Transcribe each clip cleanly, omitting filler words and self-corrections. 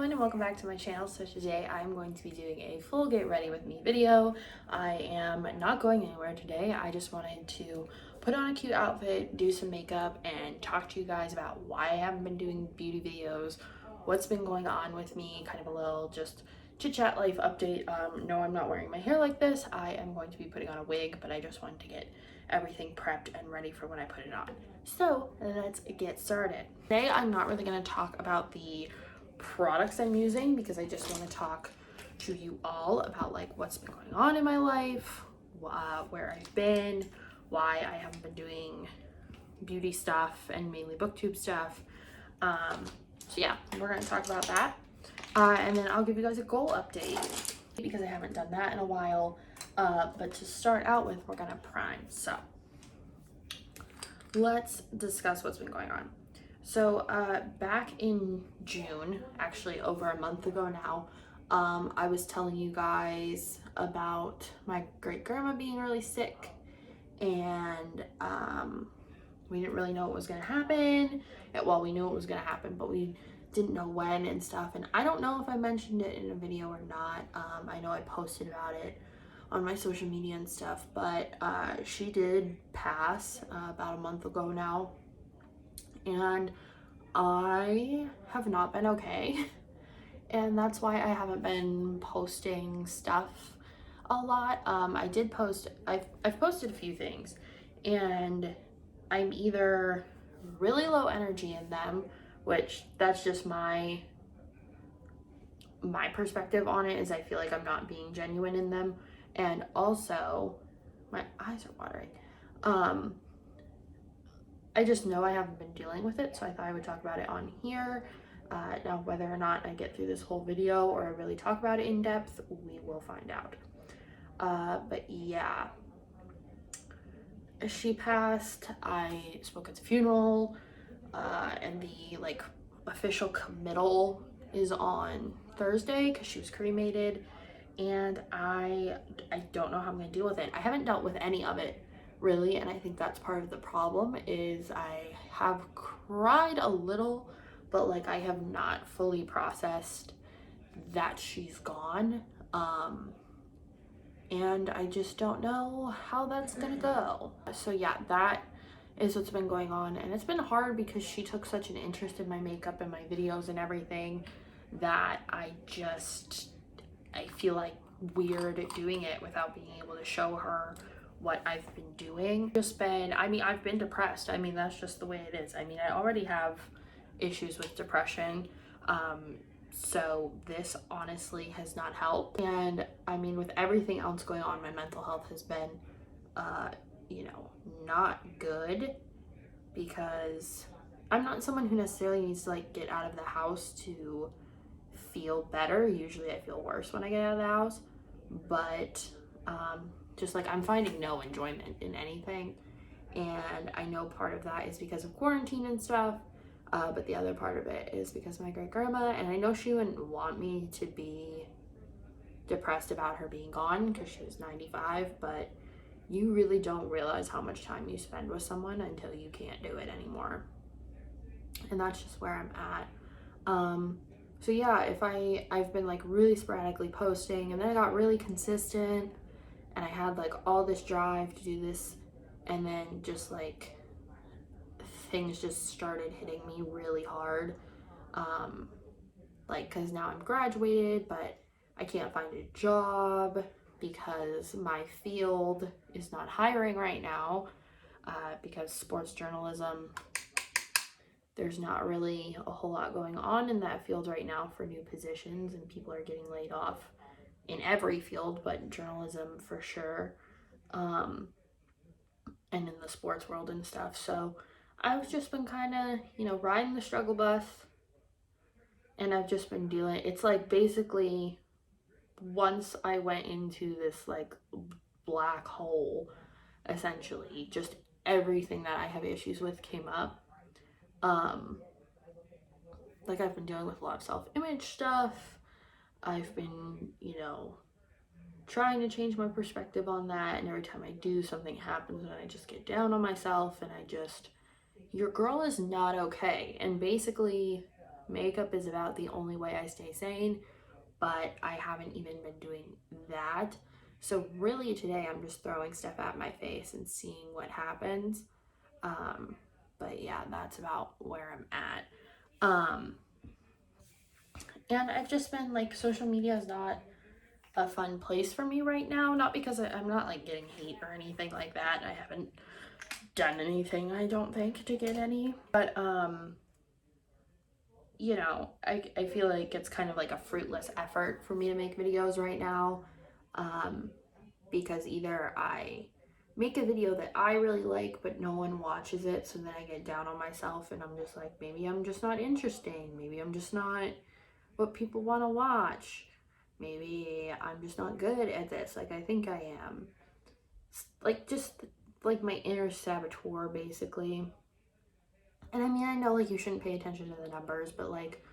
everyone and welcome back to my channel. So today I'm going to be doing a full get ready with me video. I am not going anywhere today. I just wanted to put on a cute outfit, do some makeup, and talk to you guys about why I haven't been doing beauty videos, what's been going on with me, kind of a little just chit chat life update. No, I'm not wearing my hair like this. I am going to be putting on a wig, but I just wanted to get everything prepped and ready for when I put it on. So let's get started. Today I'm not really going to talk about the products I'm using because I just want to talk to you all about like what's been going on in my life, where I've been, why I haven't been doing beauty stuff and mainly booktube stuff. So yeah, we're going to talk about that. And then I'll give you guys a goal update because I haven't done that in a while. But to start out with, we're gonna prime. So let's discuss what's been going on. So back in June, actually over a month ago now, I was telling you guys about my great grandma being really sick, and we didn't really know what was gonna happen. Well, we knew it was gonna happen, but we didn't know when and stuff. And I don't know if I mentioned it in a video or not. I know I posted about it on my social media and stuff, but she did pass about a month ago now, and I have not been okay. And that's why I haven't been posting stuff a lot. I did post, I've posted a few things, and I'm either really low energy in them, which that's just my perspective on it, is I feel like I'm not being genuine in them. And also my eyes are watering. I just know I haven't been dealing with it, so I thought I would talk about it on here. Now whether or not I get through this whole video or I really talk about it in depth, we will find out. But yeah, she passed. I spoke at the funeral, and the like official committal is on Thursday because she was cremated, and I don't know how I'm gonna deal with it. I haven't dealt with any of it really, and I think that's part of the problem. Is I have cried a little, but like I have not fully processed that she's gone, and I just don't know how that's gonna go. So yeah, that is what's been going on, and it's been hard because she took such an interest in my makeup and my videos and everything that I feel like weird doing it without being able to show her what I've been doing. I've been depressed. I mean, that's just the way it is. I mean, I already have issues with depression, so this honestly has not helped. And I mean, with everything else going on, my mental health has been not good, because I'm not someone who necessarily needs to like get out of the house to feel better. Usually I feel worse when I get out of the house, but just like I'm finding no enjoyment in anything. And I know part of that is because of quarantine and stuff, but the other part of it is because of my great grandma. And I know she wouldn't want me to be depressed about her being gone because she was 95, but you really don't realize how much time you spend with someone until you can't do it anymore. And that's just where I'm at. So yeah, I've been like really sporadically posting, and then I got really consistent, and I had like all this drive to do this, and then just like things just started hitting me really hard. Like, cause now I'm graduated, but I can't find a job because my field is not hiring right now, because sports journalism, there's not really a whole lot going on in that field right now for new positions, and people are getting laid off in every field, but journalism for sure, and in the sports world and stuff. So I've just been kind of, riding the struggle bus, and I've just been dealing. It's like basically once I went into this like black hole, essentially, just everything that I have issues with came up. Like I've been dealing with a lot of self-image stuff. I've been, trying to change my perspective on that, and every time I do, something happens and I just get down on myself, and your girl is not okay. And basically makeup is about the only way I stay sane, but I haven't even been doing that. So really today I'm just throwing stuff at my face and seeing what happens. But yeah, that's about where I'm at. And I've just been like, social media is not a fun place for me right now. Not because I'm not like getting hate or anything like that. I haven't done anything, I don't think, to get any. But you know, I feel like it's kind of like a fruitless effort for me to make videos right now. Because either I make a video that I really like but no one watches it, so then I get down on myself and I'm just like, maybe I'm just not interesting, maybe I'm just not what people want to watch, maybe I'm just not good at this like I think I am. Like, just like my inner saboteur, basically. And I mean, I know like you shouldn't pay attention to the numbers, but like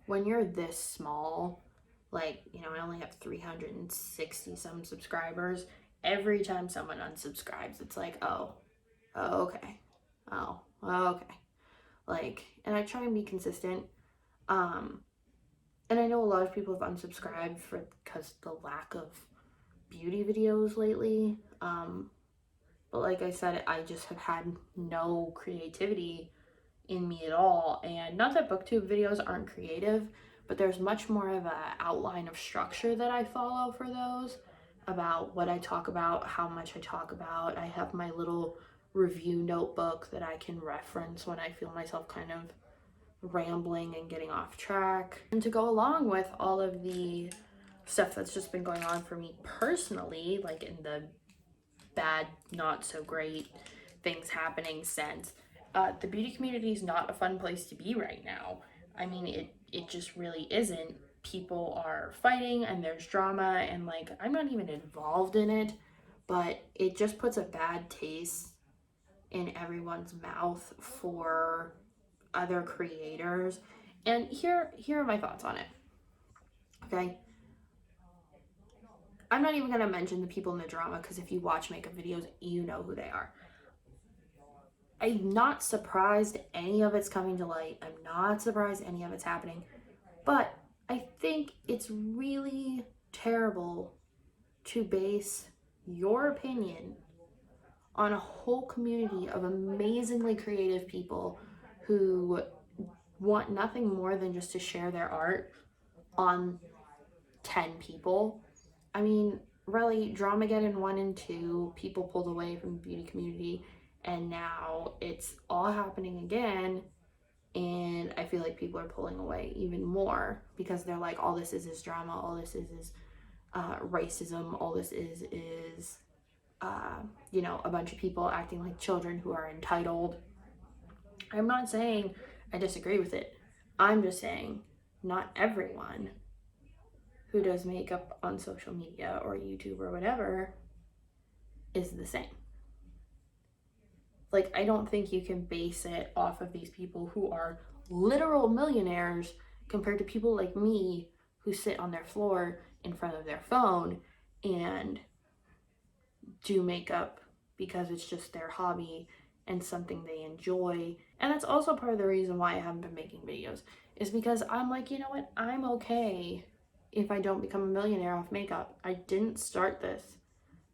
when you're this small, like, you know, I only have 360 some subscribers. Every time someone unsubscribes, it's like, oh, okay, oh, okay. Like, and I try and be consistent. And I know a lot of people have unsubscribed because the lack of beauty videos lately. But like I said, I just have had no creativity in me at all. And not that booktube videos aren't creative, but there's much more of a outline of structure that I follow for those, about what I talk about, how much I talk about. I have my little review notebook that I can reference when I feel myself kind of rambling and getting off track. And to go along with all of the stuff that's just been going on for me personally, like in the bad, not so great things happening since, the beauty community is not a fun place to be right now. I mean, it just really isn't. People are fighting and there's drama, and like, I'm not even involved in it, but it just puts a bad taste in everyone's mouth for other creators. And here are my thoughts on it. Okay, I'm not even gonna mention the people in the drama, because if you watch makeup videos, you know who they are. I'm not surprised any of it's coming to light. I'm not surprised any of it's happening. But I think it's really terrible to base your opinion on a whole community of amazingly creative people who want nothing more than just to share their art on 10 people. I mean, really, Dramageddon 1 and 2, people pulled away from the beauty community, and now it's all happening again, and I feel like people are pulling away even more because they're like, all this is drama, all this is racism, all this is you know, a bunch of people acting like children who are entitled. I'm not saying I disagree with it. I'm just saying not everyone who does makeup on social media or YouTube or whatever is the same. Like, I don't think you can base it off of these people who are literal millionaires compared to people like me who sit on their floor in front of their phone and do makeup because it's just their hobby and something they enjoy. And that's also part of the reason why I haven't been making videos, is because I'm like, you know what, I'm okay if I don't become a millionaire off makeup. I didn't start this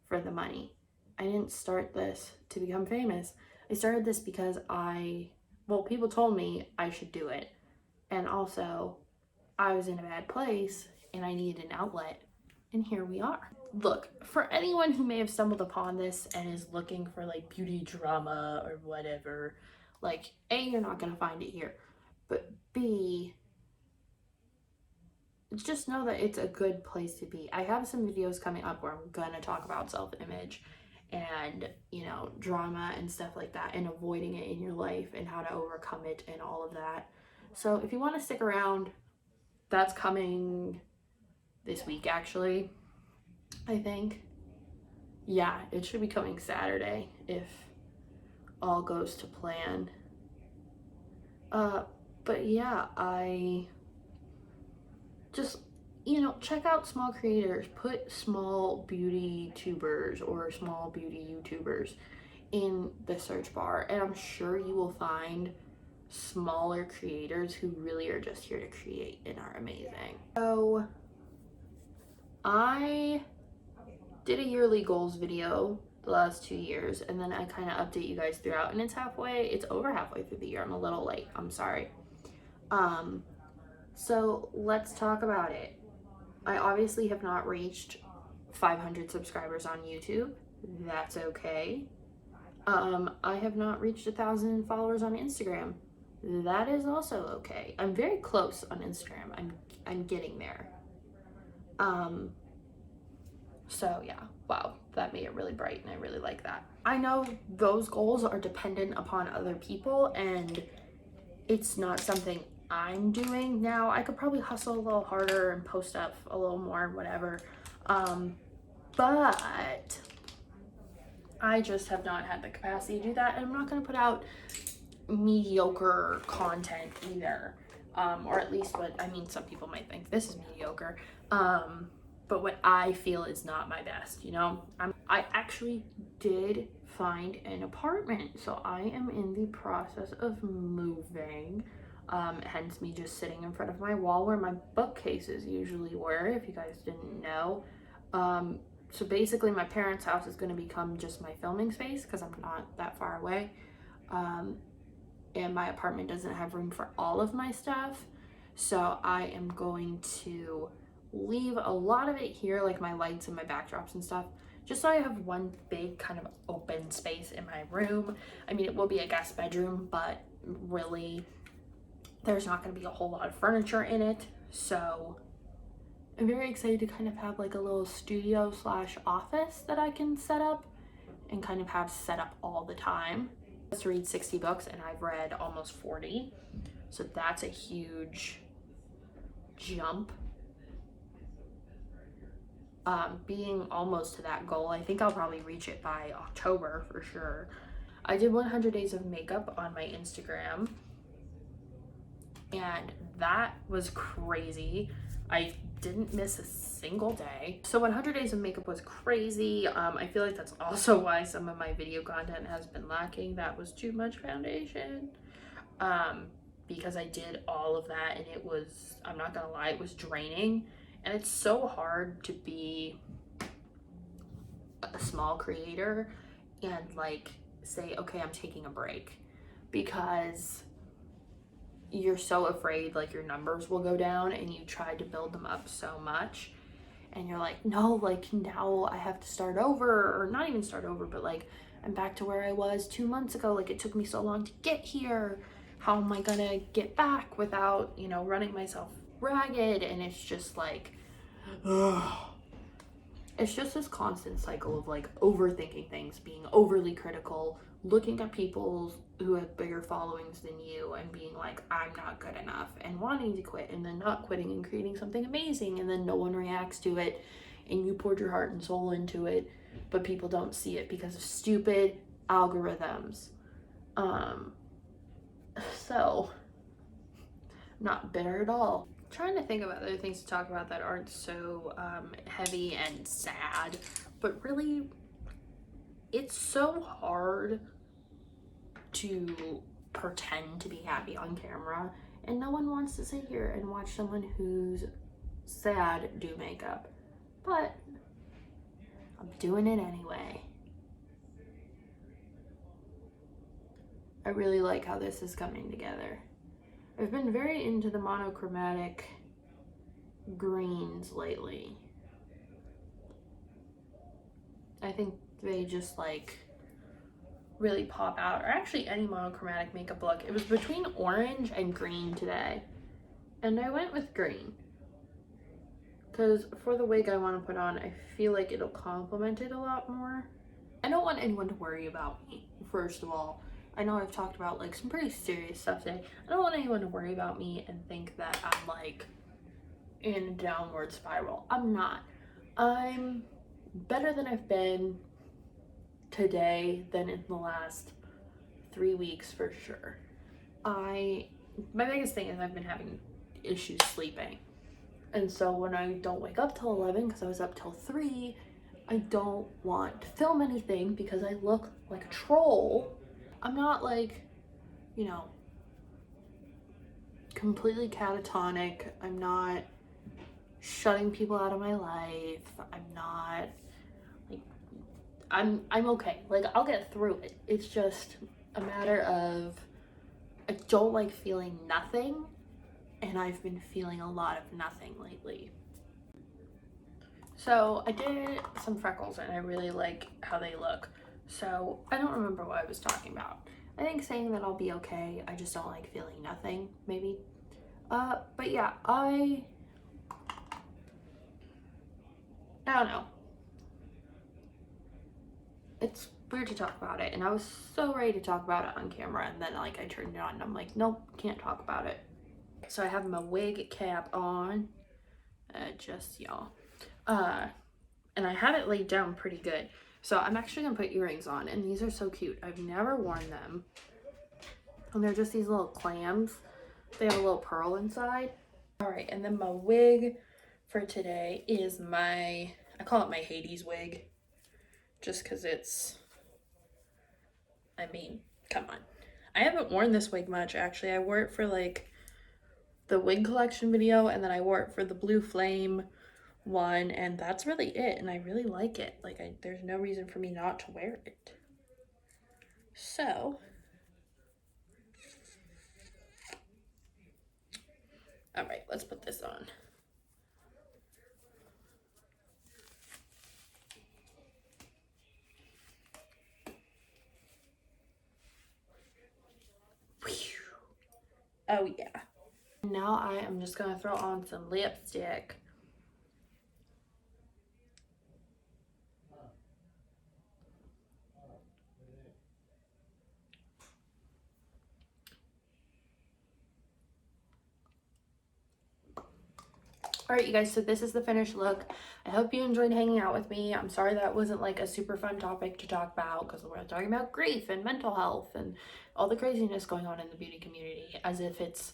for the money. I didn't start this to become famous. I started this because people told me I should do it. And also, I was in a bad place and I needed an outlet. And here we are. Look, for anyone who may have stumbled upon this and is looking for like beauty drama or whatever, like, A, you're not gonna find it here. But B, just know that it's a good place to be. I have some videos coming up where I'm gonna talk about self-image and, you know, drama and stuff like that, and avoiding it in your life and how to overcome it and all of that. So if you want to stick around, that's coming this week, actually, I think. Yeah, it should be coming Saturday if all goes to plan. But yeah, I just, you know, check out small creators. Put small beauty tubers or small beauty YouTubers in the search bar, and I'm sure you will find smaller creators who really are just here to create and are amazing. So I did a yearly goals video the last 2 years, and then I kind of update you guys throughout, and it's over halfway through the year. I'm a little late, I'm sorry. So let's talk about it. I obviously have not reached 500 subscribers on YouTube. That's okay. I have not reached 1,000 followers on Instagram. That is also okay. I'm very close on Instagram. I'm getting there. So yeah, wow, that made it really bright, and I really like that. I know those goals are dependent upon other people, and it's not something I'm doing now. I could probably hustle a little harder and post up a little more, whatever. But I just have not had the capacity to do that, and I'm not going to put out mediocre content either. Or at least some people might think this is mediocre. But what I feel is not my best, you know? I actually did find an apartment, so I am in the process of moving. Hence me just sitting in front of my wall where my bookcases usually were, if you guys didn't know. So basically my parents' house is going to become just my filming space because I'm not that far away. And my apartment doesn't have room for all of my stuff. So I am going to leave a lot of it here, like my lights and my backdrops and stuff, just so I have one big kind of open space in my room. I mean, it will be a guest bedroom, but really there's not going to be a whole lot of furniture in it. So I'm very excited to kind of have like a little studio slash office that I can set up and kind of have set up all the time. I was to read 60 books and I've read almost 40. So that's a huge jump. Being almost to that goal, I think I'll probably reach it by October for sure. I did 100 days of makeup on my Instagram, and that was crazy. I didn't miss a single day. So 100 days of makeup was crazy. I feel like that's also why some of my video content has been lacking. That was too much foundation. Because I did all of that, and it was, I'm not gonna lie, it was draining. And it's so hard to be a small creator and like say, okay, I'm taking a break, because you're so afraid like your numbers will go down, and you tried to build them up so much, and you're like, no, like now I have to start over, or not even start over, but like I'm back to where I was 2 months ago. Like it took me so long to get here. How am I gonna get back without, you know, running myself ragged? And it's just like, it's just this constant cycle of like overthinking things, being overly critical, looking at people who have bigger followings than you and being like, I'm not good enough, and wanting to quit, and then not quitting and creating something amazing, and then no one reacts to it, and you poured your heart and soul into it, but people don't see it because of stupid algorithms. So I'm not bitter at all. Trying to think of other things to talk about that aren't so heavy and sad, but really it's so hard to pretend to be happy on camera, and no one wants to sit here and watch someone who's sad do makeup, but I'm doing it anyway. I really like how this is coming together. I've been very into the monochromatic greens lately. I think they just like really pop out, or actually any monochromatic makeup look. It was between orange and green today, and I went with green because for the wig I want to put on, I feel like it'll complement it a lot more. I don't want anyone to worry about me, first of all. I know I've talked about like some pretty serious stuff today. I don't want anyone to worry about me and think that I'm like in a downward spiral. I'm not. I'm better than I've been today than in the last 3 weeks for sure. My biggest thing is I've been having issues sleeping. And so when I don't wake up till 11, because I was up till 3, I don't want to film anything because I look like a troll. I'm not like, you know, completely catatonic. I'm not shutting people out of my life. I'm not like I'm okay. Like I'll get through it. It's just a matter of I don't like feeling nothing, and I've been feeling a lot of nothing lately. So I did some freckles and I really like how they look. So I don't remember what I was talking about. I think saying that I'll be okay. I just don't like feeling nothing, maybe. But yeah, I don't know. It's weird to talk about it, and I was so ready to talk about it on camera, and then like I turned it on and I'm like, nope, can't talk about it. So I have my wig cap on, just y'all. And I have it laid down pretty good. So I'm actually gonna put earrings on, and these are so cute. I've never worn them. And they're just these little clams. They have a little pearl inside. All right, and then my wig for today is I call it my Hades wig, just because it's, I mean, come on. I haven't worn this wig much, actually. I wore it for like the wig collection video, and then I wore it for the Blue Flame one, and that's really it, and I really like it. Like, there's no reason for me not to wear it. So, all right, let's put this on. Oh yeah. Now I am just gonna throw on some lipstick. All right, you guys, so this is the finished look. I hope you enjoyed hanging out with me. I'm sorry that wasn't like a super fun topic to talk about, because we're talking about grief and mental health and all the craziness going on in the beauty community, as if it's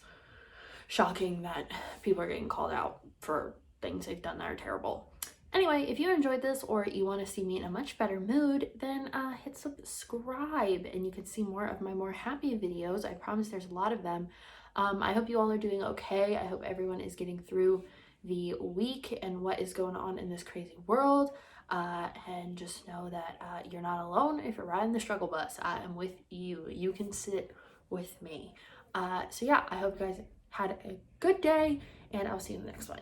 shocking that people are getting called out for things they've done that are terrible. Anyway, if you enjoyed this or you want to see me in a much better mood, then hit subscribe and you can see more of my more happy videos. I promise there's a lot of them. I hope you all are doing okay. I hope everyone is getting through the week and what is going on in this crazy world. And just know that you're not alone. If you're riding the struggle bus, I am with you. You can sit with me. So yeah, I hope you guys had a good day, and I'll see you in the next one.